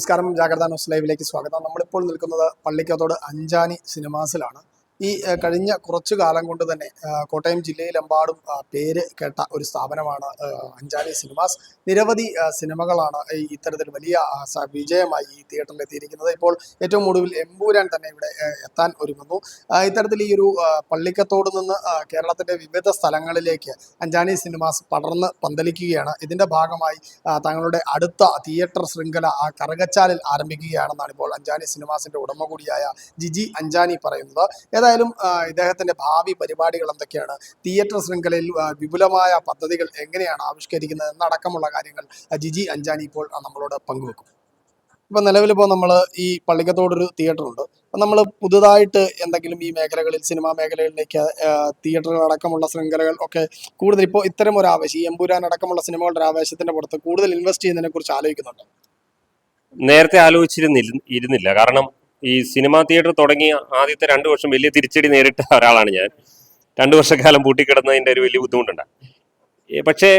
നമസ്കാരം, ജാഗ്രത ന്യൂസ് ലൈവിലേക്ക് സ്വാഗതം. നമ്മളിപ്പോൾ നിൽക്കുന്നത് പള്ളിക്കത്തോട് അഞ്ചാനി സിനിമാസിലാണ്. ഈ കഴിഞ്ഞ കുറച്ചു കാലം കൊണ്ട് തന്നെ കോട്ടയം ജില്ലയിലെമ്പാടും പേര് കേട്ട ഒരു സ്ഥാപനമാണ് അഞ്ചാനി സിനിമാസ്. നിരവധി സിനിമകളാണ് ഇത്തരത്തിൽ വലിയ വിജയമായി ഈ തിയേറ്ററിൽ എത്തിയിരിക്കുന്നത്. ഇപ്പോൾ ഏറ്റവും ഒടുവിൽ എമ്പൂരാൻ തന്നെ ഇവിടെ എത്താൻ ഒരുങ്ങുന്നു. ഇത്തരത്തിൽ ഈ ഒരു പള്ളിക്കത്തോട് നിന്ന് കേരളത്തിൻ്റെ വിവിധ സ്ഥലങ്ങളിലേക്ക് അഞ്ചാനി സിനിമാസ് പടർന്ന് പന്തലിക്കുകയാണ്. ഇതിൻ്റെ ഭാഗമായി തങ്ങളുടെ അടുത്ത തിയേറ്റർ ശൃംഖല കറുകച്ചാലിൽ ആരംഭിക്കുകയാണെന്നാണ് ഇപ്പോൾ അഞ്ചാനി സിനിമാസിൻ്റെ ഉടമ കൂടിയായ ജിജി അഞ്ചാനി പറയുന്നത്. ഏതായാലും ഇദ്ദേഹത്തിൻ്റെ ഭാവി പരിപാടികൾ എന്തൊക്കെയാണ്, തിയേറ്റർ ശൃംഖലയിൽ വിപുലമായ പദ്ധതികൾ എങ്ങനെയാണ് ആവിഷ്കരിക്കുന്നത് എന്നടക്കമുള്ള കാര്യങ്ങൾ ജിജി അഞ്ചാനി ഇപ്പോൾ നമ്മളോട് പങ്കുവെക്കും. ഇപ്പം നിലവിലിപ്പോൾ നമ്മൾ ഈ പള്ളിക്കത്തോടൊരു തിയേറ്ററുണ്ട്. അപ്പം നമ്മൾ പുതുതായിട്ട് എന്തെങ്കിലും ഈ മേഖലകളിൽ, സിനിമാ മേഖലകളിലേക്ക് തിയേറ്ററുകൾ അടക്കമുള്ള ശൃംഖലകൾ ഒക്കെ കൂടുതൽ ഇപ്പോൾ ഇത്തരം ഒരു ആവേശം, ഈ എമ്പുരാൻ അടക്കമുള്ള സിനിമകളുടെ ആവേശത്തിൻ്റെ പുറത്ത് കൂടുതൽ ഇൻവെസ്റ്റ് ചെയ്യുന്നതിനെ കുറിച്ച് ആലോചിക്കുന്നുണ്ട്? നേരത്തെ ആലോചിച്ചിരുന്നില്ല. കാരണം ഈ സിനിമാ തിയേറ്റർ തുടങ്ങിയ ആദ്യത്തെ 2 വർഷം വലിയ തിരിച്ചടി നേരിട്ട ഒരാളാണ് ഞാൻ. 2 വർഷക്കാലം പൂട്ടിക്കിടന്നതിൻ്റെ ഒരു വലിയ ബുദ്ധിമുട്ടുണ്ട്. പക്ഷേ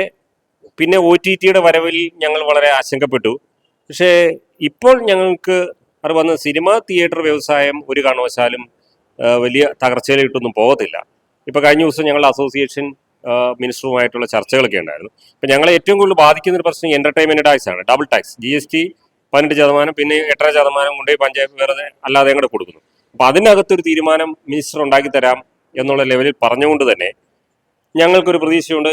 പിന്നെ OTTയുടെ വരവിൽ ഞങ്ങൾ വളരെ ആശങ്കപ്പെട്ടു. പക്ഷേ ഇപ്പോൾ ഞങ്ങൾക്ക് അത് വന്ന സിനിമാ തിയേറ്റർ വ്യവസായം ഒരു കാരണവശാലും വലിയ തകർച്ചയിലിട്ടൊന്നും പോകത്തില്ല. ഇപ്പോൾ കഴിഞ്ഞ ദിവസം ഞങ്ങളുടെ അസോസിയേഷൻ മിനിസ്റ്ററുമായിട്ടുള്ള ചർച്ചകളൊക്കെ ഉണ്ടായിരുന്നു. ഇപ്പം ഞങ്ങളെ ഏറ്റവും കൂടുതൽ ബാധിക്കുന്ന ഒരു പ്രശ്നം എൻ്റർടൈൻമെൻറ്റ് ടാക്സ് ആണ്. ഡബിൾ ടാക്സ്, GST 18%, പിന്നെ 8.5% കൊണ്ട് പഞ്ചായത്ത് വെറുതെ അല്ലാതെ കൂടെ കൊടുക്കുന്നു. അപ്പം അതിനകത്തൊരു തീരുമാനം മിനിസ്റ്റർ ഉണ്ടാക്കി തരാം എന്നുള്ള ലെവലിൽ പറഞ്ഞുകൊണ്ട് തന്നെ ഞങ്ങൾക്കൊരു പ്രതീക്ഷയുണ്ട്.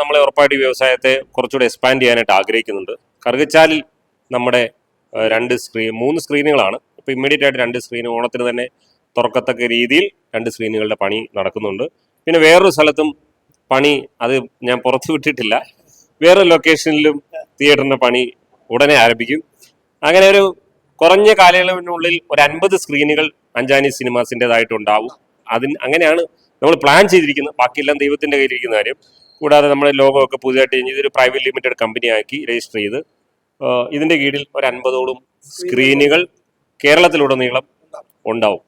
നമ്മളെ ഉറപ്പായിട്ട് ഈ വ്യവസായത്തെ കുറച്ചുകൂടെ എക്സ്പാൻഡ് ചെയ്യാനായിട്ട് ആഗ്രഹിക്കുന്നുണ്ട്. കറുകച്ചാലിൽ നമ്മുടെ 3 സ്ക്രീനുകളാണ് ഇപ്പോൾ ഇമ്മീഡിയറ്റ് ആയിട്ട് 2 സ്ക്രീൻ ഓണത്തിന് തന്നെ തുറക്കത്തക്ക രീതിയിൽ 2 സ്ക്രീനുകളുടെ പണി നടക്കുന്നുണ്ട്. പിന്നെ വേറൊരു സ്ഥലത്തും പണി, അത് ഞാൻ പുറത്തു വിട്ടിട്ടില്ല, വേറൊരു ലൊക്കേഷനിലും തിയേറ്ററിൻ്റെ പണി ഉടനെ ആരംഭിക്കും. അങ്ങനെ ഒരു കുറഞ്ഞ കാലയളവിനുള്ളിൽ ഒരു 50 സ്ക്രീനുകൾ അഞ്ചാനി സിനിമാസിൻ്റെതായിട്ടുണ്ടാവും. അങ്ങനെയാണ് നമ്മൾ പ്ലാൻ ചെയ്തിരിക്കുന്നത്. ബാക്കിയെല്ലാം ദൈവത്തിൻ്റെ കയ്യിലിരിക്കുന്ന കാര്യം. കൂടാതെ നമ്മുടെ ലോഗോ ഒക്കെ പുതിയതായിട്ട് ഇതൊരു പ്രൈവറ്റ് ലിമിറ്റഡ് കമ്പനിയാക്കി രജിസ്റ്റർ ചെയ്ത് ഇതിൻ്റെ കീഴിൽ ഒരു 50ഓളം സ്ക്രീനുകൾ കേരളത്തിലുടനീളം ഉണ്ടാവും.